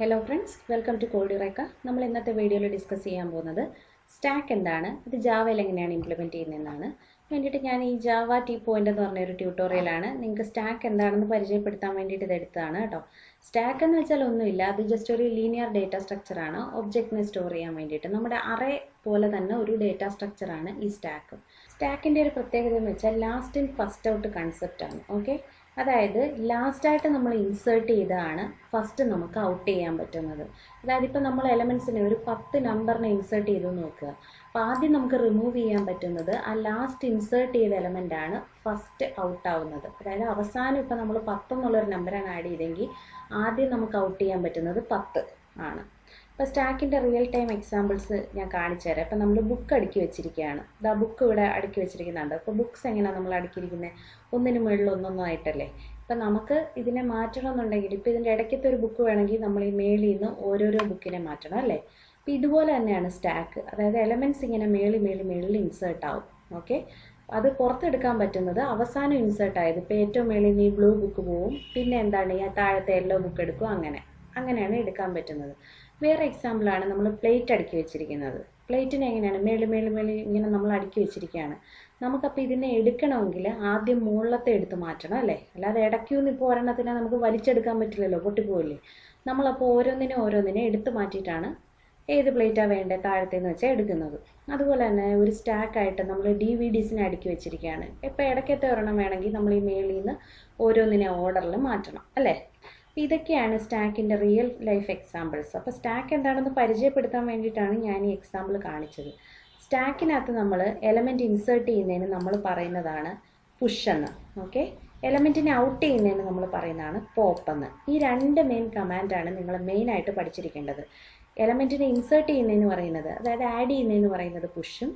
Hello friends, welcome to eureka. നമ്മൾ ഇന്നത്തെ വീഡിയോയിൽ ഡിസ്കസ് ചെയ്യാൻ പോകുന്നത് സ്റ്റാക്ക് എന്താണ്, ഇത് ജാവയിൽ എങ്ങനെയാണ് ഇംപ്ലിമെൻറ്റ് ചെയ്യുന്നതെന്നാണ്. വേണ്ടിയിട്ട് ഞാൻ ഈ ജാവ ടി പോയിന്റ് എന്ന് പറഞ്ഞൊരു ട്യൂട്ടോറിയലാണ് നിങ്ങൾക്ക് സ്റ്റാക്ക് എന്താണെന്ന് പരിചയപ്പെടുത്താൻ വേണ്ടിയിട്ട് ഇത് എടുത്തതാണ് കേട്ടോ. സ്റ്റാക്ക് എന്ന് വെച്ചാൽ ഒന്നുമില്ല, അത് ജസ്റ്റ് ഒരു ലീനിയർ ഡേറ്റ സ്ട്രക്ചറാണ് ഒബ്ജക്റ്റിനെ സ്റ്റോർ ചെയ്യാൻ വേണ്ടിയിട്ട്. നമ്മുടെ അറേ പോലെ തന്നെ ഒരു ഡേറ്റ സ്ട്രക്ചറാണ് ഈ സ്റ്റാക്ക്. സ്റ്റാക്കിൻ്റെ ഒരു പ്രത്യേകത എന്ന് വെച്ചാൽ ലാസ്റ്റ് ഇൻ ഫസ്റ്റ് ഔട്ട് കൺസെപ്റ്റാണ്. ഓക്കെ, അതായത് ലാസ്റ്റായിട്ട് നമ്മൾ ഇൻസേർട്ട് ചെയ്താണ് ഫസ്റ്റ് നമുക്ക് ഔട്ട് ചെയ്യാൻ പറ്റുന്നത്. അതായത് ഇപ്പോൾ നമ്മൾ എലമെൻറ്റ്സിനെ ഒരു 10 നമ്പറിനെ ഇൻസേർട്ട് ചെയ്തു നോക്കുക. അപ്പോൾ ആദ്യം നമുക്ക് റിമൂവ് ചെയ്യാൻ പറ്റുന്നത് ആ ലാസ്റ്റ് ഇൻസേർട്ട് ചെയ്ത എലമെൻ്റാണ് ഫസ്റ്റ് ഔട്ട് ആവുന്നത്. അതായത് അവസാനം ഇപ്പോൾ നമ്മൾ 10 എന്നുള്ളൊരു നമ്പറാണ് ആഡ് ചെയ്തെങ്കിൽ ആദ്യം നമുക്ക് ഔട്ട് ചെയ്യാൻ പറ്റുന്നത് 10 ആണ്. ഇപ്പോൾ സ്റ്റാക്കിൻ്റെ റിയൽ ടൈം എക്സാമ്പിൾസ് ഞാൻ കാണിച്ചു തരാം. ഇപ്പോൾ നമ്മൾ ബുക്ക് അടുക്കി വെച്ചിരിക്കുകയാണ്. ഇതാ ബുക്ക് ഇവിടെ അടുക്കി വെച്ചിരിക്കുന്നുണ്ട്. അപ്പോൾ ബുക്സ് എങ്ങനെയാണ് നമ്മൾ അടുക്കിയിരിക്കുന്നത്? ഒന്നിന് മുകളിൽ ഒന്നൊന്നും ആയിട്ടല്ലേ. ഇപ്പം നമുക്ക് ഇതിനെ മാറ്റണമെന്നുണ്ടെങ്കിൽ ഇപ്പോൾ ഇതിൻ്റെ ഇടയ്ക്കത്തെ ഒരു ബുക്ക് വേണമെങ്കിൽ നമ്മൾ ഈ മേളിൽ നിന്ന് ഓരോരോ ബുക്കിനെ മാറ്റണം അല്ലേ. അപ്പോൾ ഇതുപോലെ തന്നെയാണ് സ്റ്റാക്ക്. അതായത് എലമെൻറ്റ്സ് ഇങ്ങനെ മേളിൽ ഇൻസേർട്ട് ആവും. ഓക്കെ, അത് പുറത്തെടുക്കാൻ പറ്റുന്നത് അവസാനം ഇൻസേർട്ട് ആയത്. ഇപ്പോൾ ഏറ്റവും മേളിൽ നിന്ന് ഈ ബ്ലൂ ബുക്ക് പോവും, പിന്നെ എന്താണ് ഈ താഴത്തെ യെല്ലോ ബുക്ക് എടുക്കും, അങ്ങനെയാണ് എടുക്കാൻ പറ്റുന്നത്. വേറെ എക്സാമ്പിളാണ് നമ്മൾ പ്ലേറ്റ് അടുക്കി വെച്ചിരിക്കുന്നത്. പ്ലേറ്റിനെ എങ്ങനെയാണ് മേളിൽ ഇങ്ങനെ നമ്മൾ അടുക്കി വെച്ചിരിക്കുകയാണ്. നമുക്കപ്പോൾ ഇതിനെ എടുക്കണമെങ്കിൽ ആദ്യം മുകളിലത്തെ എടുത്ത് മാറ്റണം അല്ലേ. അല്ലാതെ ഇടയ്ക്കൊന്നും ഇപ്പോൾ ഒരെണ്ണത്തിനെ നമുക്ക് വലിച്ചെടുക്കാൻ പറ്റില്ലല്ലോ, പൊട്ടിപ്പോയില്ലേ. നമ്മളപ്പോൾ ഓരോന്നിനെ എടുത്ത് മാറ്റിയിട്ടാണ് ഏത് പ്ലേറ്റാണ് വേണ്ടത് താഴത്തേന്ന് വെച്ചാൽ എടുക്കുന്നത്. അതുപോലെ തന്നെ ഒരു സ്റ്റാക്കായിട്ട് നമ്മൾ DVDസിനെ അടുക്കി വെച്ചിരിക്കുകയാണ്. ഇപ്പോൾ ഇടയ്ക്കത്തെ ഒരെണ്ണം വേണമെങ്കിൽ നമ്മൾ ഈ മേളിൽ നിന്ന് ഓരോന്നിനെ ഓർഡറിൽ മാറ്റണം അല്ലേ. ഇതൊക്കെയാണ് സ്റ്റാക്കിൻ്റെ റിയൽ ലൈഫ് എക്സാമ്പിൾസ്. അപ്പോൾ സ്റ്റാക്ക് എന്താണെന്ന് പരിചയപ്പെടുത്താൻ വേണ്ടിയിട്ടാണ് ഞാൻ ഈ എക്സാമ്പിൾ കാണിച്ചത്. സ്റ്റാക്കിനകത്ത് നമ്മൾ എലമെൻറ്റ് ഇൻസേർട്ട് ചെയ്യുന്നതിന് നമ്മൾ പറയുന്നതാണ് പുഷ് എന്ന്. ഓക്കെ, എലമെൻറ്റിനെ ഔട്ട് ചെയ്യുന്നതിന് നമ്മൾ പറയുന്നതാണ് പോപ്പ് എന്ന്. ഈ രണ്ട് മെയിൻ കമാൻഡാണ് നിങ്ങൾ മെയിനായിട്ട് പഠിച്ചിരിക്കേണ്ടത്. എലമെൻറ്റിനെ ഇൻസേർട്ട് ചെയ്യുന്നതിന് പറയുന്നത്, അതായത് ആഡ് ചെയ്യുന്നതിന് പറയുന്നത് പുഷും,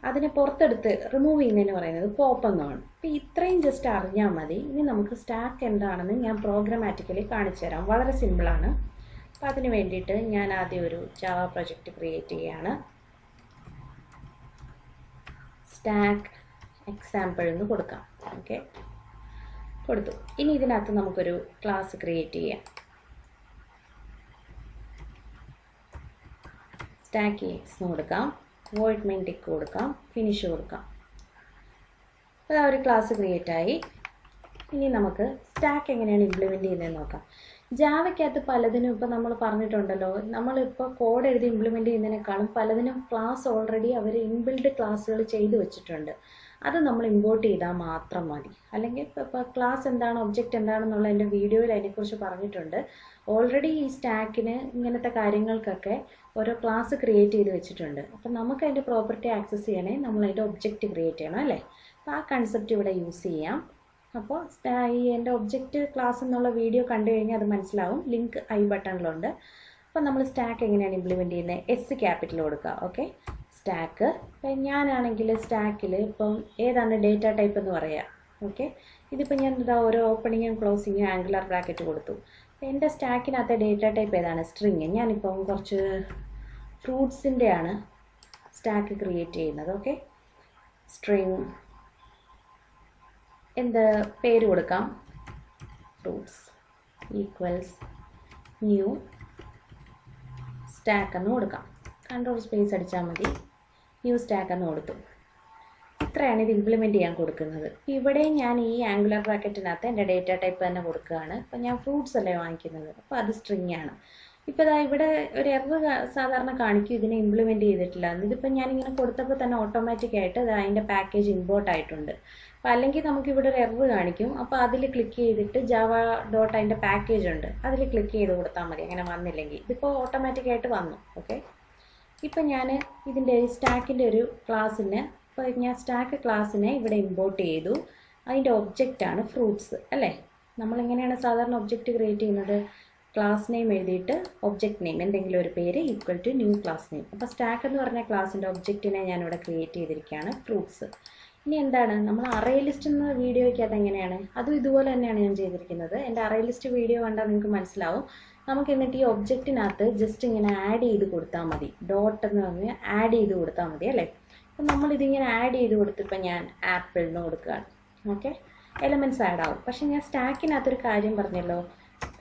അതിനെ പുറത്തെടുത്ത് റിമൂവ് ചെയ്യുന്നതിന് പറയുന്നത് പോപ്പ് എന്നാണ്. അപ്പോൾ ഇത്രയും ജസ്റ്റ് അറിഞ്ഞാൽ മതി. ഇനി നമുക്ക് സ്റ്റാക്ക് എന്താണെന്ന് ഞാൻ പ്രോഗ്രാമാറ്റിക്കലി കാണിച്ചു തരാം. വളരെ സിമ്പിളാണ്. അപ്പോൾ അതിന് വേണ്ടിയിട്ട് ഞാൻ ആദ്യം ഒരു ജാവ പ്രൊജക്റ്റ് ക്രിയേറ്റ് ചെയ്യുകയാണ്. സ്റ്റാക്ക് എക്സാമ്പിൾ എന്ന് കൊടുക്കാം. ഓക്കെ, കൊടുത്തു. ഇനി ഇതിനകത്ത് നമുക്കൊരു ക്ലാസ് ക്രിയേറ്റ് ചെയ്യാം. സ്റ്റാക്ക് എക്സ് എന്ന് കൊടുക്കാം, വോയിഡ് മെയിൻ ടിക്ക് കൊടുക്കാം, ഫിനിഷ് കൊടുക്കാം. അപ്പോൾ ഒരു ക്ലാസ് ക്രിയേറ്റ് ആയി. ഇനി നമുക്ക് സ്റ്റാക്ക് എങ്ങനെയാണ് ഇംപ്ലിമെൻറ്റ് ചെയ്യുന്നതെന്ന് നോക്കാം. ജാവയ്ക്കകത്ത് പലതിനും ഇപ്പോൾ നമ്മൾ പറഞ്ഞിട്ടുണ്ടല്ലോ, നമ്മളിപ്പോൾ കോഡ് എഴുതി ഇംപ്ലിമെൻറ്റ് ചെയ്യുന്നതിനേക്കാളും പലതിനും ക്ലാസ് ഓൾറെഡി അവർ ഇൻബിൽഡ് ക്ലാസ്സുകൾ ചെയ്ത് വെച്ചിട്ടുണ്ട്. അത് നമ്മൾ ഇമ്പോർട്ട് ചെയ്താൽ മാത്രം മതി. അല്ലെങ്കിൽ ഇപ്പോൾ ക്ലാസ് എന്താണ്, ഒബ്ജക്റ്റ് എന്താണെന്നുള്ള എൻ്റെ വീഡിയോയിൽ അതിനെക്കുറിച്ച് പറഞ്ഞിട്ടുണ്ട്. ഓൾറെഡി ഈ സ്റ്റാക്കിന് ഇങ്ങനത്തെ കാര്യങ്ങൾക്കൊക്കെ ഓരോ ക്ലാസ് ക്രിയേറ്റ് ചെയ്ത് വെച്ചിട്ടുണ്ട്. അപ്പം നമുക്ക് അതിൻ്റെ പ്രോപ്പർട്ടി ആക്സസ് ചെയ്യണേ നമ്മൾ അതിൻ്റെ ഒബ്ജക്റ്റ് ക്രിയേറ്റ് ചെയ്യണം അല്ലേ. അപ്പോൾ ആ കൺസെപ്റ്റ് ഇവിടെ യൂസ് ചെയ്യാം. അപ്പോൾ ഈ എൻ്റെ ഒബ്ജക്റ്റ് ക്ലാസ് എന്നുള്ള വീഡിയോ കണ്ടു കഴിഞ്ഞാൽ അത് മനസ്സിലാവും. ലിങ്ക് ഐ ബട്ടണിലുണ്ട്. അപ്പോൾ നമ്മൾ സ്റ്റാക്ക് എങ്ങനെയാണ് ഇംപ്ലിമെൻറ്റ് ചെയ്യുന്നത്? S ക്യാപിറ്റൽ കൊടുക്കുക. Okay, stack. ഞാനാണെങ്കിൽ സ്റ്റാക്കിൽ ഇപ്പം ഏതാണ് ഡേറ്റ ടൈപ്പ് എന്ന് പറയാം. ഓക്കെ, ഇതിപ്പോൾ ഞാൻ ഇതാ ഓരോ ഓപ്പണിങ്ങും ക്ലോസിങ്ങും ആംഗുലർ ബ്രാക്കറ്റ് കൊടുത്തു. എൻ്റെ സ്റ്റാക്കിനകത്തെ ഡേറ്റ ടൈപ്പ് ഏതാണ്? സ്ട്രിങ്. ഞാനിപ്പം കുറച്ച് ഫ്രൂട്ട്സിൻ്റെയാണ് സ്റ്റാക്ക് ക്രിയേറ്റ് ചെയ്യുന്നത്. ഓക്കെ, സ്ട്രിങ് എന്ത് പേര് കൊടുക്കാം? ഫ്രൂട്ട്സ് ഈക്വൽസ് ന്യൂ സ്റ്റാക്ക് എന്ന് കൊടുക്കാം. കൺട്രോൾ സ്പേസ് അടിച്ചാൽ മതി. ന്യൂ സ്റ്റാക്ക് എന്ന് കൊടുത്തു. ഇത്രയാണ് ഇത് ഇംപ്ലിമെൻറ്റ് ചെയ്യാൻ കൊടുക്കുന്നത്. ഇവിടെ ഞാൻ ഈ ആംഗുലർ ബ്രാക്കറ്റിനകത്ത് എൻ്റെ ഡേറ്റ ടൈപ്പ് തന്നെ കൊടുക്കുകയാണ്. അപ്പോൾ ഞാൻ ഫ്രൂട്ട്സ് അല്ലേ വാങ്ങിക്കുന്നത്, അപ്പോൾ അത് സ്ട്രിങ് ആണ്. ഇപ്പോൾ ഇതാ ഇവിടെ ഒരു എറർ സാധാരണ കാണിക്കും ഇതിനെ ഇംപ്ലിമെൻറ്റ് ചെയ്തിട്ടില്ല. ഇതിപ്പോൾ ഞാനിങ്ങനെ കൊടുത്തപ്പോൾ തന്നെ ഓട്ടോമാറ്റിക്കായിട്ട് അതിൻ്റെ പാക്കേജ് ഇമ്പോർട്ട് ആയിട്ടുണ്ട്. അപ്പോൾ അല്ലെങ്കിൽ നമുക്കിവിടെ ഒരു എറർ കാണിക്കും. അപ്പോൾ അതിൽ ക്ലിക്ക് ചെയ്തിട്ട് ജാവ ഡോട്ട് അതിൻ്റെ പാക്കേജ് ഉണ്ട്, അതിൽ ക്ലിക്ക് ചെയ്ത് കൊടുത്താൽ മതി. അങ്ങനെ വന്നില്ലെങ്കിൽ ഇതിപ്പോൾ ഓട്ടോമാറ്റിക്കായിട്ട് വന്നു. ഓക്കെ, ഇപ്പം ഞാൻ ഇതിൻ്റെ സ്റ്റാക്കിൻ്റെ ഒരു ക്ലാസ്സിന്, ഇപ്പോൾ ഞാൻ സ്റ്റാക്ക് ക്ലാസ്സിനെ ഇവിടെ ഇമ്പോർട്ട് ചെയ്തു. അതിൻ്റെ ഒബ്ജക്റ്റാണ് ഫ്രൂട്ട്സ് അല്ലേ. നമ്മളിങ്ങനെയാണ് സാധാരണ ഒബ്ജക്റ്റ് ക്രിയേറ്റ് ചെയ്യുന്നത്. ക്ലാസ് നെയിം എഴുതിയിട്ട് ഒബ്ജക്റ്റ് നെയിം എന്തെങ്കിലും ഒരു പേര് equal to new class name. അപ്പോൾ സ്റ്റാക്ക് എന്ന് പറഞ്ഞ ക്ലാസ്സിൻ്റെ ഒബ്ജക്റ്റിനെ ഞാനിവിടെ ക്രിയേറ്റ് ചെയ്തിരിക്കുകയാണ് ഫ്രൂട്ട്സ്. ഇനി എന്താണ് നമ്മൾ അറേ ലിസ്റ്റ് എന്ന വീഡിയോയ്ക്കകത്ത് എങ്ങനെയാണ്, അതും ഇതുപോലെ തന്നെയാണ് ഞാൻ ചെയ്തിരിക്കുന്നത്. എൻ്റെ അറേ ലിസ്റ്റ് വീഡിയോ കണ്ടാൽ നിങ്ങൾക്ക് മനസ്സിലാവും. നമുക്ക് എന്നിട്ട് ഈ ഒബ്ജക്റ്റിനകത്ത് ജസ്റ്റ് ഇങ്ങനെ ആഡ് ചെയ്ത് കൊടുത്താൽ മതി. ഡോട്ട് എന്ന് പറഞ്ഞ് ആഡ് ചെയ്ത് കൊടുത്താൽ മതി അല്ലേ. അപ്പം നമ്മളിതിങ്ങനെ ആഡ് ചെയ്ത് കൊടുത്തിപ്പോൾ ഞാൻ ആപ്പിൾ എന്ന് കൊടുക്കുകയാണ്. ഓക്കെ, എലമെൻറ്റ്സ് ആഡ് ആവും. പക്ഷേ ഞാൻ സ്റ്റാക്കിനകത്തൊരു കാര്യം പറഞ്ഞല്ലോ,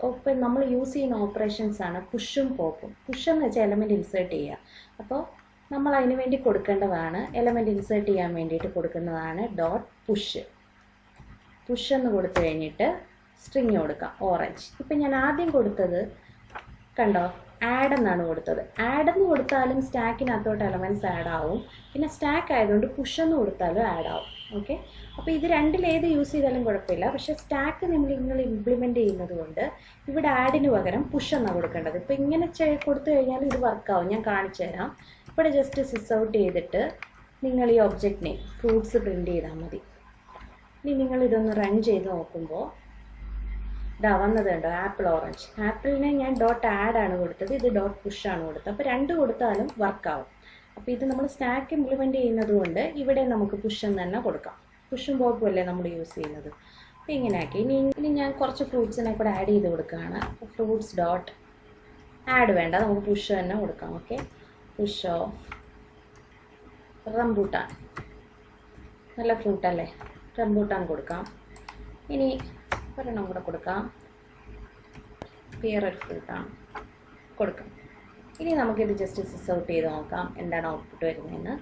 ഇപ്പം നമ്മൾ യൂസ് ചെയ്യുന്ന ഓപ്പറേഷൻസ് ആണ് പുഷും പോപ്പും. പുഷ് എന്ന് വെച്ചാൽ എലമെൻറ്റ് ഇൻസേർട്ട് ചെയ്യുക. അപ്പോൾ നമ്മൾ അതിന് വേണ്ടി കൊടുക്കേണ്ടതാണ്, എലമെൻറ്റ് ഇൻസേർട്ട് ചെയ്യാൻ വേണ്ടിയിട്ട് കൊടുക്കുന്നതാണ് ഡോട്ട് പുഷ്. പുഷ് എന്ന് കൊടുത്തു കഴിഞ്ഞിട്ട് സ്ട്രിങ് കൊടുക്കാം ഓറഞ്ച്. ഇപ്പം ഞാൻ ആദ്യം കൊടുത്തത് കണ്ടോ, ആഡ് എന്നാണ് കൊടുത്തത്. ആഡ് എന്ന് കൊടുത്താലും സ്റ്റാക്കിനകത്തോട്ട് എലമെൻറ്റ്സ് ആഡ് ആവും. പിന്നെ സ്റ്റാക്ക് ആയതുകൊണ്ട് പുഷ് എന്ന് കൊടുത്താലും ആഡ് ആവും. ഓക്കെ, അപ്പോൾ ഇത് രണ്ടിലേത് യൂസ് ചെയ്താലും കുഴപ്പമില്ല. പക്ഷേ സ്റ്റാക്ക് നിങ്ങൾ ഇംപ്ലിമെൻറ്റ് ചെയ്യുന്നത് കൊണ്ട് ഇവിടെ ആഡിന് പകരം പുഷ് എന്നാണ് കൊടുക്കേണ്ടത്. ഇപ്പോൾ ഇങ്ങനെ കൊടുത്തു കഴിഞ്ഞാൽ ഇത് വർക്കാവും. ഞാൻ കാണിച്ചു തരാം. ഇവിടെ ജസ്റ്റ് സിസ് ഔട്ട് ചെയ്തിട്ട് നിങ്ങൾ ഈ ഒബ്ജക്റ്റിനെ ഫ്രൂട്ട്സ് പ്രിൻറ്റ് ചെയ്താൽ മതി. ഇനി നിങ്ങൾ ഇതൊന്ന് റൺ ചെയ്ത് നോക്കുമ്പോൾ ഇതാ വന്നത് കണ്ടോ, ആപ്പിൾ ഓറഞ്ച്. ആപ്പിളിനെ ഞാൻ ഡോട്ട് ആഡ് ആണ് കൊടുത്തത്, ഇത് ഡോട്ട് പുഷ് ആണ് കൊടുത്തത്. അപ്പോൾ രണ്ട് കൊടുത്താലും വർക്കാവും. അപ്പോൾ ഇത് നമ്മൾ സ്റ്റാക്ക് ഇംപ്ലിമെൻറ്റ് ചെയ്യുന്നത് കൊണ്ട് ഇവിടെ നമുക്ക് പുഷ് എന്ന് തന്നെ കൊടുക്കാം. പുഷും പോപ്പും അല്ലേ നമ്മൾ യൂസ് ചെയ്യുന്നത്. അപ്പോൾ ഇങ്ങനെയാക്കി. ഇനി ഞാൻ കുറച്ച് ഫ്രൂട്ട്സിനെ കൂടെ ആഡ് ചെയ്ത് കൊടുക്കുകയാണ്. അപ്പോൾ ഫ്രൂട്ട്സ് ഡോട്ട് ആഡ് വേണ്ട, നമുക്ക് പുഷ് തന്നെ കൊടുക്കാം. Okay, push of rambutan. നല്ല ഫ്രൂട്ടല്ലേ, റംബൂട്ടാൻ കൊടുക്കാം. ഇനി ഒരെണ്ണം കൂടെ കൊടുക്കാം, പിയർ ഒരു ഫ്രൂട്ടാണ് കൊടുക്കാം. ഇനി നമുക്കിത് ജസ്റ്റ് സിസ് ഔട്ട് ചെയ്ത് നോക്കാം എന്താണ് ഔട്ട്പുട്ട് വരുന്നതെന്ന്.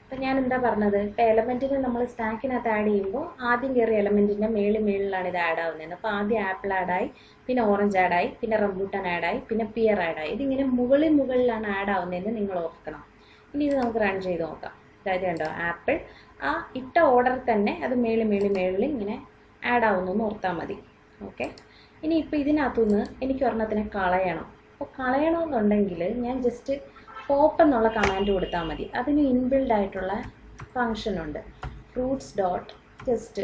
അപ്പം ഞാൻ എന്താ പറഞ്ഞത്, ഇപ്പോൾ എലമെൻറ്റിന് നമ്മൾ സ്റ്റാക്കിനകത്ത് ആഡ് ചെയ്യുമ്പോൾ ആദ്യം കയറിയ എലമെൻറ്റിൻ്റെ മേളിലാണ് ഇത് ആഡ് ആവുന്നത്. അപ്പോൾ ആദ്യം ആപ്പിൾ ആഡായി, പിന്നെ ഓറഞ്ച് ആഡായി, പിന്നെ റംബൂട്ടാൻ ആഡായി, പിന്നെ പിയർ ആഡായി. ഇതിങ്ങനെ മുകളിലാണ് ആഡ് ആവുന്നതെന്ന് നിങ്ങൾ ഓർക്കണം. ഇനി ഇത് നമുക്ക് റൺ ചെയ്ത് നോക്കാം. അതായത് കണ്ടോ, ആപ്പിൾ ആ ഇട്ട ഓർഡറിൽ തന്നെ അത് മേളിൽ ഇങ്ങനെ ആഡ് ആവുന്നു ഓർത്താൽ മതി. ഓക്കെ, ഇനി ഇപ്പോൾ ഇതിനകത്തുനിന്ന് എനിക്ക് ഒരെണ്ണത്തിനെ കളയണം. അപ്പോൾ കളയണമെന്നുണ്ടെങ്കിൽ ഞാൻ ജസ്റ്റ് പോപ്പ് എന്നുള്ള കമാൻഡ് കൊടുത്താൽ മതി. അതിന് ഇൻബിൽഡ് ആയിട്ടുള്ള ഫങ്ഷൻ ഉണ്ട്, ഫ്രൂട്ട്സ് ഡോട്ട് ജസ്റ്റ്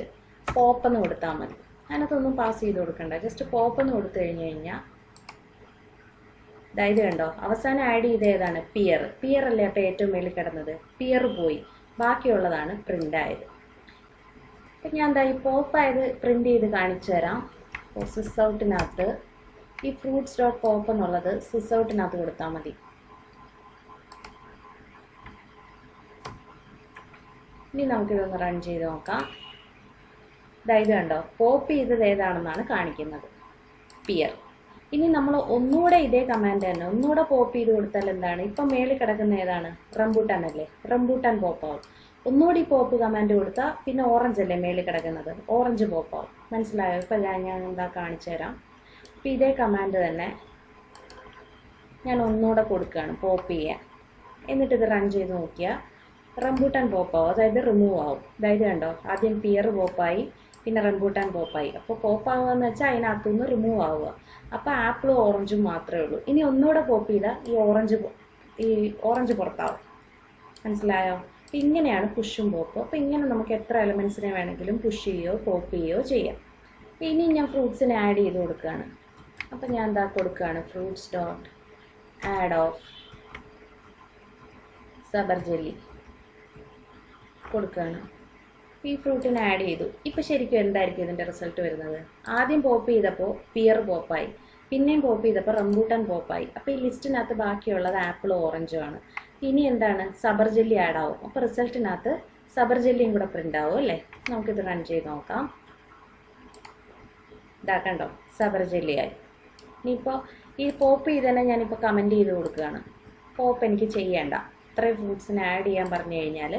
പോപ്പ് എന്ന് കൊടുത്താൽ മതി. അതിനകത്തൊന്നും പാസ് ചെയ്ത് കൊടുക്കണ്ട, ജസ്റ്റ് പോപ്പ് എന്ന് കൊടുത്തു കഴിഞ്ഞാൽ അതായത് കണ്ടോ, അവസാനം ആഡ് ചെയ്ത ഏതാണ്, പിയർ അല്ലേ. അപ്പോൾ ഏറ്റവും മേളിൽ കിടന്നത് പിയർ പോയി, ബാക്കിയുള്ളതാണ് പ്രിൻ്റ് ആയത്. അപ്പം ഞാൻ എന്താ ഈ പോപ്പായത് പ്രിൻ്റ് ചെയ്ത് കാണിച്ചു തരാം. അപ്പോൾ സിസ് ഔട്ടിനകത്ത് ഈ ഫ്രൂട്ട്സ് ഡോട്ട് പോപ്പ് എന്നുള്ളത് സിസ് ഔട്ടിനകത്ത് കൊടുത്താൽ മതി. ഇനി നമുക്കിതൊന്ന് റൺ ചെയ്ത് നോക്കാം. ഇതായത് കണ്ടോ, പോപ്പ് ചെയ്തത് ഏതാണെന്നാണ് കാണിക്കുന്നത്, പിയർ. ഇനി നമ്മൾ ഒന്നുകൂടെ ഇതേ കമാൻഡ് തന്നെ ഒന്നുകൂടെ പോപ്പ് ചെയ്ത് കൊടുത്താൽ എന്താണ്, ഇപ്പം മേളിൽ കിടക്കുന്ന ഏതാണ്, റംബൂട്ടാൻ അല്ലേ, റംബൂട്ടാൻ പോപ്പാവും. ഒന്നുകൂടി പോപ്പ് കമാൻഡ് കൊടുത്താൽ പിന്നെ ഓറഞ്ച് അല്ലേ മേളിൽ കിടക്കുന്നത്, ഓറഞ്ച് പോപ്പാവും. മനസ്സിലായോ? ഇപ്പം ഞാൻ എന്താ കാണിച്ചു തരാം. അപ്പം ഇതേ കമാൻഡ് തന്നെ ഞാൻ ഒന്നുകൂടെ കൊടുക്കുകയാണ് പോപ്പ് ചെയ്യാൻ. എന്നിട്ട് ഇത് റൺ ചെയ്ത് നോക്കിയാൽ റംബൂട്ടാൻ പോപ്പാവും, അതായത് റിമൂവ് ആവും. അതായത് കണ്ടോ, ആദ്യം പിയർ പോപ്പായി, പിന്നെ റംബൂട്ടാൻ പോപ്പായി. അപ്പോൾ പോപ്പാവുക എന്ന് വെച്ചാൽ അതിനകത്തുനിന്ന് റിമൂവ് ആവുക. അപ്പോൾ ആപ്പിളും ഓറഞ്ചും മാത്രമേ ഉള്ളൂ. ഇനി ഒന്നുകൂടെ പോപ്പ് ചെയ്താൽ ഈ ഓറഞ്ച് പുറത്താവും. മനസ്സിലായോ? ഇങ്ങനെയാണ് പുഷും പോപ്പും. അപ്പോൾ ഇങ്ങനെ നമുക്ക് എത്ര എലമെൻസിനെ വേണമെങ്കിലും പുഷ് ചെയ്യുകയോ പോപ്പ് ചെയ്യുകയോ ചെയ്യാം. ഇനി ഞാൻ ഫ്രൂട്ട്സിനെ ആഡ് ചെയ്ത് കൊടുക്കുകയാണ്. അപ്പോൾ ഞാൻ എന്താ കൊടുക്കുകയാണ്, ഫ്രൂട്ട്സ് ഡോട്ട് ആഡ് ഓഫ് സബർ ജെല്ലി കൊടുക്കുകയാണ്. ഈ ഫ്രൂട്ടിനെ ആഡ് ചെയ്തു. ഇപ്പോൾ ശരിക്കും എന്തായിരിക്കും ഇതിൻ്റെ റിസൾട്ട് വരുന്നത്, ആദ്യം പോപ്പ് ചെയ്തപ്പോൾ പിയർ പോപ്പായി, പിന്നെയും പോപ്പ് ചെയ്തപ്പോൾ റംബൂട്ടാൻ പോപ്പായി. അപ്പോൾ ഈ ലിസ്റ്റിനകത്ത് ബാക്കിയുള്ളത് ആപ്പിളും ഓറഞ്ചും ആണ്. ഇനി എന്താണ്, സബർ ജെല്ലി ആഡ് ആവും. അപ്പോൾ റിസൾട്ടിനകത്ത് സബർ ജെല്ലിയും കൂടെ പ്രിൻ്റ് ആവും അല്ലേ. നമുക്കിത് റൺ ചെയ്ത് നോക്കാം. ഇതാക്കണ്ടോ, സബർ ജെല്ലിയായി. ഇനിയിപ്പോൾ ഈ പോപ്പ് ചെയ്തതന്നെ ഞാനിപ്പോൾ കമൻറ്റ് ചെയ്ത് കൊടുക്കുകയാണ്. പോപ്പ് എനിക്ക് ചെയ്യേണ്ട, ഇത്രയും ഫ്രൂട്ട്സിനെ ആഡ് ചെയ്യാൻ പറഞ്ഞു കഴിഞ്ഞാൽ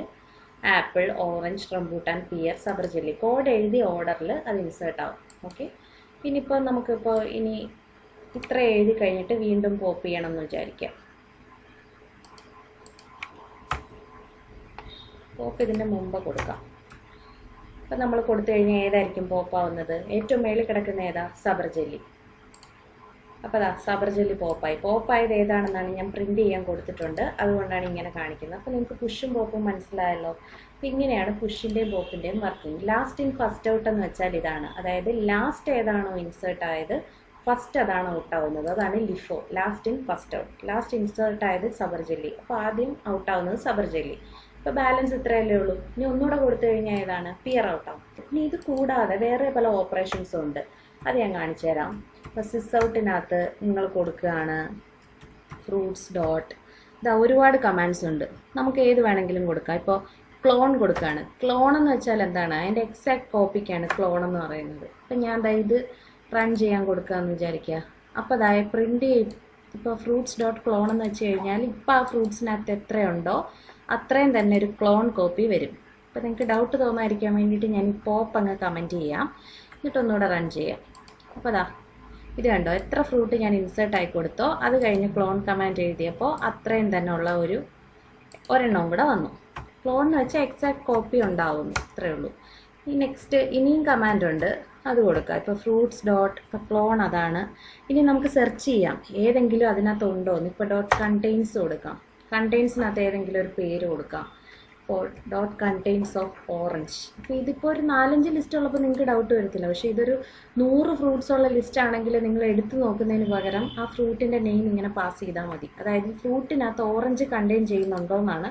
ആപ്പിൾ, ഓറഞ്ച്, റംബൂട്ടാൻ, പിയർ, സബർ ജെല്ലി കോഡ് എഴുതിയ ഓർഡറിൽ അത് ഇൻസേർട്ട് ആവും. ഓക്കെ, ഇനിയിപ്പോൾ നമുക്കിപ്പോൾ ഇനി ഇത്ര എഴുതി കഴിഞ്ഞിട്ട് വീണ്ടും പോപ്പ് ചെയ്യണം എന്ന് വിചാരിക്കാം. പോപ്പ് ഇതിൻ്റെ മുമ്പ് കൊടുക്കാം. അപ്പം നമ്മൾ കൊടുത്തു കഴിഞ്ഞാൽ ഏതായിരിക്കും പോപ്പാവുന്നത്, ഏറ്റവും മേളിൽ കിടക്കുന്ന ഏതാ, സബർ ജെല്ലി. അപ്പോൾ അതാ സബർ ജെല്ലി പോപ്പായത് ഏതാണെന്നാണ് ഞാൻ പ്രിൻ്റ് ചെയ്യാൻ കൊടുത്തിട്ടുണ്ട്, അതുകൊണ്ടാണ് ഇങ്ങനെ കാണിക്കുന്നത്. അപ്പോൾ നിങ്ങൾക്ക് പുഷും പോപ്പും മനസ്സിലായല്ലോ. അപ്പോൾ ഇങ്ങനെയാണ് പുഷിൻ്റെയും പോപ്പിൻ്റെയും working. Last in first out എന്ന് വെച്ചാൽ ഇതാണ്, അതായത് ലാസ്റ്റ് ഏതാണോ ഇൻസേർട്ട് ആയത് ഫസ്റ്റ് അതാണ് ഔട്ടാവുന്നത്, അതാണ് LIFO. Last in first out, last insert ആയത് സബർ ജെല്ലി, അപ്പോൾ ആദ്യം ഔട്ടാവുന്നത് സബർ ജെല്ലി. ഇപ്പോൾ ബാലൻസ് ഇത്രയല്ലേ ഉള്ളൂ. ഇനി ഒന്നുകൂടെ കൊടുത്തു കഴിഞ്ഞാൽ ഏതാണ്, പിയർ ഔട്ടാവും. ഇനി ഇത് കൂടാതെ വേറെ പല ഓപ്പറേഷൻസും ഉണ്ട്, അത് ഞാൻ കാണിച്ചു തരാം. അപ്പോൾ സിസ് ഔട്ടിനകത്ത് നിങ്ങൾ കൊടുക്കുകയാണ് ഫ്രൂട്ട്സ് ഡോട്ട്, ഇതാ ഒരുപാട് കമാൻഡ്സ് ഉണ്ട്, നമുക്ക് ഏത് വേണമെങ്കിലും കൊടുക്കാം. ഇപ്പോൾ ക്ലോൺ കൊടുക്കുകയാണ്. ക്ലോൺ എന്ന് വെച്ചാൽ എന്താണ്, അതിൻ്റെ എക്സാക്ട് കോപ്പിക്കാണ് ക്ലോൺ എന്ന് പറയുന്നത്. അപ്പം ഞാൻ ഇത് റൺ ചെയ്യാൻ കൊടുക്കുകയെന്ന് വിചാരിക്കുക. അപ്പോൾ അതായത് പ്രിൻ്റ് ചെയ്ത് ഇപ്പോൾ ഫ്രൂട്ട്സ് ഡോട്ട് ക്ലോൺ എന്ന് വെച്ച് കഴിഞ്ഞാൽ ഇപ്പോൾ ആ ഫ്രൂട്ട്സിനകത്ത് എത്രയുണ്ടോ അത്രയും തന്നെ ഒരു ക്ലോൺ കോപ്പി വരും. അപ്പോൾ നിങ്ങൾക്ക് ഡൗട്ട് തോന്നാതിരിക്കാൻ വേണ്ടിയിട്ട് ഞാൻ ഈ പോപ്പ് അങ്ങ് കമൻറ്റ് ചെയ്യാം, എന്നിട്ടൊന്നുകൂടെ റൺ ചെയ്യാം. അപ്പോൾ അതാ ഇത് കണ്ടോ, എത്ര ഫ്രൂട്ട് ഞാൻ ഇൻസേർട്ടായി കൊടുത്തോ അത് കഴിഞ്ഞ് ക്ലോൺ കമാൻഡ് എഴുതിയപ്പോൾ അത്രയും തന്നെ ഉള്ള ഒരെണ്ണവും കൂടെ വന്നു. ക്ലോൺ എന്ന് വെച്ചാൽ എക്സാക്ട് കോപ്പി ഉണ്ടാവുന്നു, അത്രയേ ഉള്ളൂ. ഈ നെക്സ്റ്റ് ഇനിയും കമാൻഡ് ഉണ്ട്, അത് കൊടുക്കുക. ഇപ്പോൾ ഫ്രൂട്ട്സ് ഡോട്ട് ഇപ്പോൾ ക്ലോൺ അതാണ്. ഇനി നമുക്ക് സെർച്ച് ചെയ്യാം ഏതെങ്കിലും അതിനകത്ത് ഉണ്ടോ എന്ന്. ഇപ്പോൾ ഡോട്ട് കണ്ടെയ്ൻസ് കൊടുക്കാം, കണ്ടെയ്ൻസിനകത്ത് ഏതെങ്കിലും ഒരു പേര് കൊടുക്കാം. ഇപ്പോൾ ഡോട്ട് കണ്ടെയ്ൻസ് ഓഫ് ഓറഞ്ച്. അപ്പോൾ ഇതിപ്പോൾ ഒരു 4-5 ലിസ്റ്റ് ഉള്ളപ്പോൾ നിങ്ങൾക്ക് ഡൗട്ട് വരത്തില്ല. പക്ഷേ ഇതൊരു 100 ഫ്രൂട്ട്സ് ഉള്ള ലിസ്റ്റ് ആണെങ്കിൽ നിങ്ങൾ എടുത്തു നോക്കുന്നതിന് പകരം ആ ഫ്രൂട്ടിൻ്റെ നെയിം ഇങ്ങനെ പാസ് ചെയ്താൽ മതി. അതായത് ഫ്രൂട്ടിനകത്ത് ഓറഞ്ച് കണ്ടെയ്ൻ ചെയ്യുന്നുണ്ടോ എന്നാണ്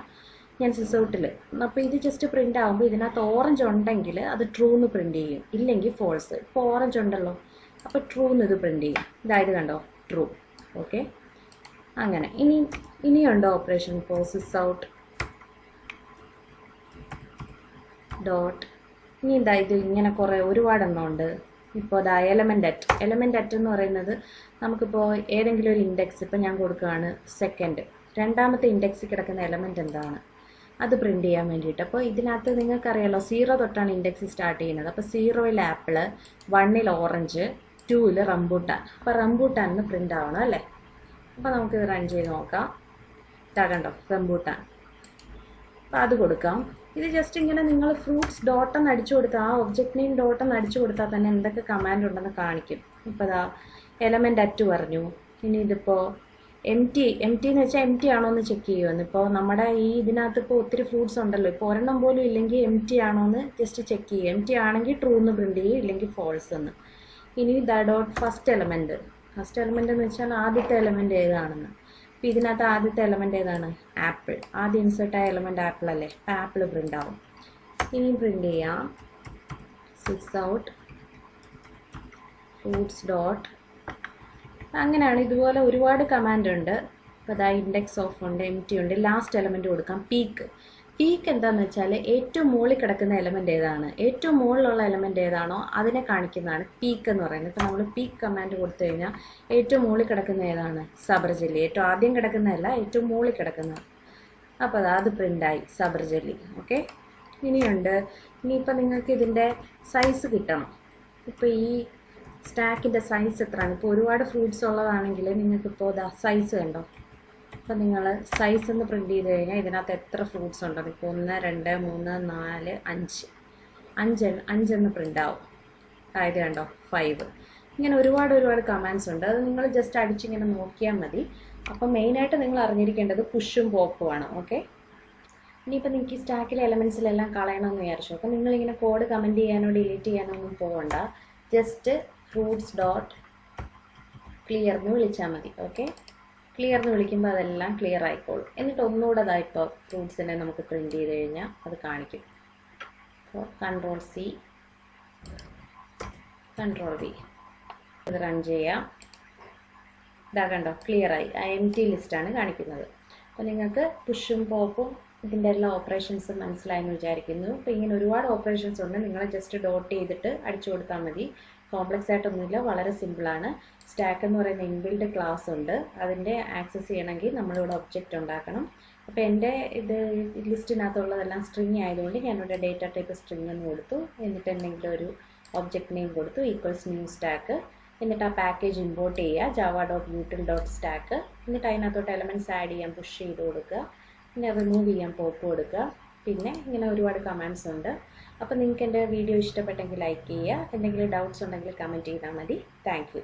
ഞാൻ സിസൗട്ടിൽ. അപ്പോൾ ഇത് ജസ്റ്റ് പ്രിൻ്റ് ആകുമ്പോൾ ഇതിനകത്ത് ഓറഞ്ച് ഉണ്ടെങ്കിൽ അത് ട്രൂ എന്ന് പ്രിൻ്റ് ചെയ്യും, ഇല്ലെങ്കിൽ ഫോൾസ്. ഇപ്പോൾ ഓറഞ്ച് ഉണ്ടല്ലോ, അപ്പോൾ ട്രൂ എന്ന് ഇത് പ്രിൻ്റ് ചെയ്യും. ഇതായത് കണ്ടോ, ട്രൂ. ഓക്കെ, അങ്ങനെ ഇനിയുണ്ടോ ഓപ്പറേഷൻ. ഇപ്പോൾ സിസൗട്ട് ഡോട്ട് ഇനി ഇത് ഇങ്ങനെ കുറേ ഒരുപാടെണ്ണം ഉണ്ട്. ഇപ്പോൾ ഇതാ എലമെൻ്റ് അറ്റ് എന്ന് പറയുന്നത് നമുക്കിപ്പോൾ ഏതെങ്കിലും ഒരു ഇൻഡെക്സ് ഇപ്പോൾ ഞാൻ കൊടുക്കുകയാണ് സെക്കൻഡ്, രണ്ടാമത്തെ ഇൻഡെക്സിൽ കിടക്കുന്ന എലമെൻറ്റ് എന്താണ് അത് പ്രിൻ്റ് ചെയ്യാൻ വേണ്ടിയിട്ട്. അപ്പോൾ ഇതിനകത്ത് നിങ്ങൾക്കറിയാലോ 0 തൊട്ടാണ് ഇൻഡെക്സ് സ്റ്റാർട്ട് ചെയ്യുന്നത്. അപ്പോൾ 0ൽ ആപ്പിള്, 1ൽ ഓറഞ്ച്, 2ൽ റംബൂട്ടാൻ. അപ്പോൾ റംബൂട്ടാൻ എന്ന് പ്രിൻ്റ് ആവണം അല്ലേ. അപ്പോൾ നമുക്കിത് റൺ ചെയ്ത് നോക്കാം. കണ്ടോ റംബൂട്ടാൻ. അപ്പോൾ അത് കൊടുക്കാം. ഇത് ജസ്റ്റ് ഇങ്ങനെ നിങ്ങൾ ഫ്രൂട്ട്സ് ഡോട്ടെന്ന് അടിച്ചു കൊടുത്താൽ ആ ഒബ്ജക്റ്റ് നെയിം ഡോട്ടെന്ന് അടിച്ചു കൊടുത്താൽ തന്നെ എന്തൊക്കെ കമാൻഡ് ഉണ്ടെന്ന് കാണിക്കും. ഇപ്പോൾ അതാ എലമെൻ്റ് അറ്റ് പറഞ്ഞു. ഇനി ഇതിപ്പോൾ എം ടി എന്ന് വെച്ചാൽ എം ടി ആണോ എന്ന് ചെക്ക് ചെയ്യുമെന്ന്. ഇപ്പോൾ നമ്മുടെ ഈ ഇതിനകത്ത് ഇപ്പോൾ ഒത്തിരി ഫ്രൂട്ട്സ് ഉണ്ടല്ലോ, ഇപ്പോൾ ഒരെണ്ണം പോലും ഇല്ലെങ്കിൽ എം ടി ആണോ എന്ന് ജസ്റ്റ് ചെക്ക് ചെയ്യും. എം ടി ആണെങ്കിൽ ട്രൂ എന്ന് പ്രിൻ്റ് ചെയ്യും, ഇല്ലെങ്കിൽ ഫോൾസ് എന്ന്. ഇനി ഡോട്ട് ഫസ്റ്റ് എലമെൻറ്റ് എന്ന് വെച്ചാൽ ആദ്യത്തെ എലമെൻറ്റ് ഏതാണെന്ന്. അപ്പോൾ ഇതിനകത്ത് ആദ്യത്തെ എലമെൻറ്റ് ഏതാണ്, ആപ്പിൾ. ആദ്യം ഇൻസേർട്ടായ എലമെൻറ്റ് ആപ്പിൾ അല്ലേ, അപ്പോൾ ആപ്പിൾ പ്രിൻ്റ് ആവും. ഇനി പ്രിൻ്റ് ചെയ്യാം സിസൗട്ട് ഫ്രൂട്ട്സ് ഡോട്ട്. അങ്ങനെയാണ്. ഇതുപോലെ ഒരുപാട് കമാൻഡ് ഉണ്ട്. അപ്പോൾ അതാ ഇൻഡെക്സ് ഓഫ് ഉണ്ട്, എം ടി ഉണ്ട്, ലാസ്റ്റ് എലമെൻറ്റ് കൊടുക്കാം. പീക്ക് എന്താണെന്ന് വെച്ചാൽ ഏറ്റവും മുകളിൽ കിടക്കുന്ന എലമെൻറ്റ് ഏതാണ്, ഏറ്റവും മുകളിലുള്ള എലമെൻറ്റ് ഏതാണോ അതിനെ കാണിക്കുന്നതാണ് പീക്ക് എന്ന് പറയുന്നത്. ഇപ്പോൾ നമ്മൾ പീക്ക് കമാൻഡ് കൊടുത്തു കഴിഞ്ഞാൽ ഏറ്റവും മുകളിൽ കിടക്കുന്ന ഏതാണ്, സബർ ജെല്ലി. ഏറ്റവും ആദ്യം കിടക്കുന്നതല്ല, ഏറ്റവും മുകളിൽ കിടക്കുന്നത്. അപ്പോൾ അത് പ്രിൻ്റായി സബർ ജെല്ലി. ഓക്കെ, ഇനിയുണ്ട്. ഇനിയിപ്പോൾ നിങ്ങൾക്ക് ഇതിൻ്റെ സൈസ് കിട്ടണം. ഇപ്പോൾ ഈ സ്റ്റാക്കിൻ്റെ സൈസ് എത്രയാണ്. ഇപ്പോൾ ഒരുപാട് ഫ്രൂട്ട്സ് ഉള്ളതാണെങ്കിൽ നിങ്ങൾക്കിപ്പോൾ സൈസ് കണ്ടോ. അപ്പോൾ നിങ്ങൾ സൈസ് ഒന്ന് പ്രിൻ്റ് ചെയ്ത് കഴിഞ്ഞാൽ ഇതിനകത്ത് എത്ര ഫ്രൂട്ട്സ് ഉണ്ടോ. ഇപ്പോൾ 1, 2, 3, 4, 5 അഞ്ചെന്ന് പ്രിൻ്റ് ആവും. അതായത് കണ്ടോ 5. ഇങ്ങനെ ഒരുപാട് കമാൻഡ്സ് ഉണ്ട്. അത് നിങ്ങൾ ജസ്റ്റ് അടിച്ചിങ്ങനെ നോക്കിയാൽ മതി. അപ്പോൾ മെയിനായിട്ട് നിങ്ങൾ അറിഞ്ഞിരിക്കേണ്ടത് പുഷും പോപ്പുമാണ്. ഓക്കെ, ഇനിയിപ്പോൾ നിങ്ങൾക്ക് ഈ സ്റ്റാക്കിലെ എലമെൻറ്റ്സിലെല്ലാം കളയണമെന്ന് വിചാരിച്ചു. അപ്പോൾ നിങ്ങളിങ്ങനെ കോഡ് കമൻറ്റ് ചെയ്യാനോ ഡിലീറ്റ് ചെയ്യാനോ ഒന്നും പോകണ്ട. ജസ്റ്റ് ഫ്രൂട്ട്സ് ഡോട്ട് ക്ലിയർ എന്ന് വിളിച്ചാൽ മതി. ഓക്കെ, ക്ലിയർ എന്ന് വിളിക്കുമ്പോൾ അതെല്ലാം ക്ലിയർ ആയിക്കോളും. എന്നിട്ട് ഒന്നുകൂടെ ഇപ്പോൾ ഫ്രൂട്ട്സിനെ നമുക്ക് പ്രിൻ്റ് ചെയ്ത് കഴിഞ്ഞാൽ അത് കാണിക്കും. അപ്പോൾ Ctrl+C Ctrl+V ഇത് റൺ ചെയ്യാം. ഇതാ കണ്ടോ ക്ലിയറായി. എം ടി ലിസ്റ്റാണ് കാണിക്കുന്നത്. അപ്പോൾ നിങ്ങൾക്ക് പുഷും പോപ്പും ഇതിൻ്റെ എല്ലാ ഓപ്പറേഷൻസും മനസ്സിലായെന്ന് വിചാരിക്കുന്നു. അപ്പോൾ ഇങ്ങനെ ഒരുപാട് ഓപ്പറേഷൻസ് ഉണ്ട്. നിങ്ങൾ ജസ്റ്റ് ഡോട്ട് ചെയ്തിട്ട് അടിച്ചു കൊടുത്താൽ മതി. കോംപ്ലക്സ് ആയിട്ടൊന്നുമില്ല, വളരെ സിമ്പിളാണ്. സ്റ്റാക്ക് എന്ന് പറയുന്ന ഇൻബിൽഡ് ക്ലാസ് ഉണ്ട്. അതിൻ്റെ ആക്സസ് ചെയ്യണമെങ്കിൽ നമ്മളിവിടെ ഒബ്ജക്റ്റ് ഉണ്ടാക്കണം. അപ്പോൾ എൻ്റെ ഇത് ലിസ്റ്റിനകത്തുള്ളതെല്ലാം സ്ട്രിങ് ആയതുകൊണ്ട് ഞാനിവിടെ ഡേറ്റ ടൈപ്പ് സ്ട്രിങ് എന്ന് കൊടുത്തു. എന്നിട്ട് എന്തെങ്കിലും ഒരു ഒബ്ജക്റ്റ് നെയിം കൊടുത്തു, =ന്യൂ സ്റ്റാക്ക്. എന്നിട്ട് ആ പാക്കേജ് ഇമ്പോർട്ട് ചെയ്യുക, java.util.stack. എന്നിട്ട് അതിനകത്തോട്ട് എലമെൻറ്റ്സ് ആഡ് ചെയ്യാൻ പുഷ് ചെയ്ത് കൊടുക്കുക. പിന്നെ റിമൂവ് ചെയ്യാൻ പോപ്പ് കൊടുക്കുക. പിന്നെ ഇങ്ങനെ ഒരുപാട് കമാൻഡ്സ് ഉണ്ട്. അപ്പോൾ നിങ്ങൾക്ക് എൻ്റെ വീഡിയോ ഇഷ്ടപ്പെട്ടെങ്കിൽ ലൈക്ക് ചെയ്യുക. എന്തെങ്കിലും ഡൗട്ട്സ് ഉണ്ടെങ്കിൽ കമൻറ്റ് ചെയ്താൽ മതി. Thank you.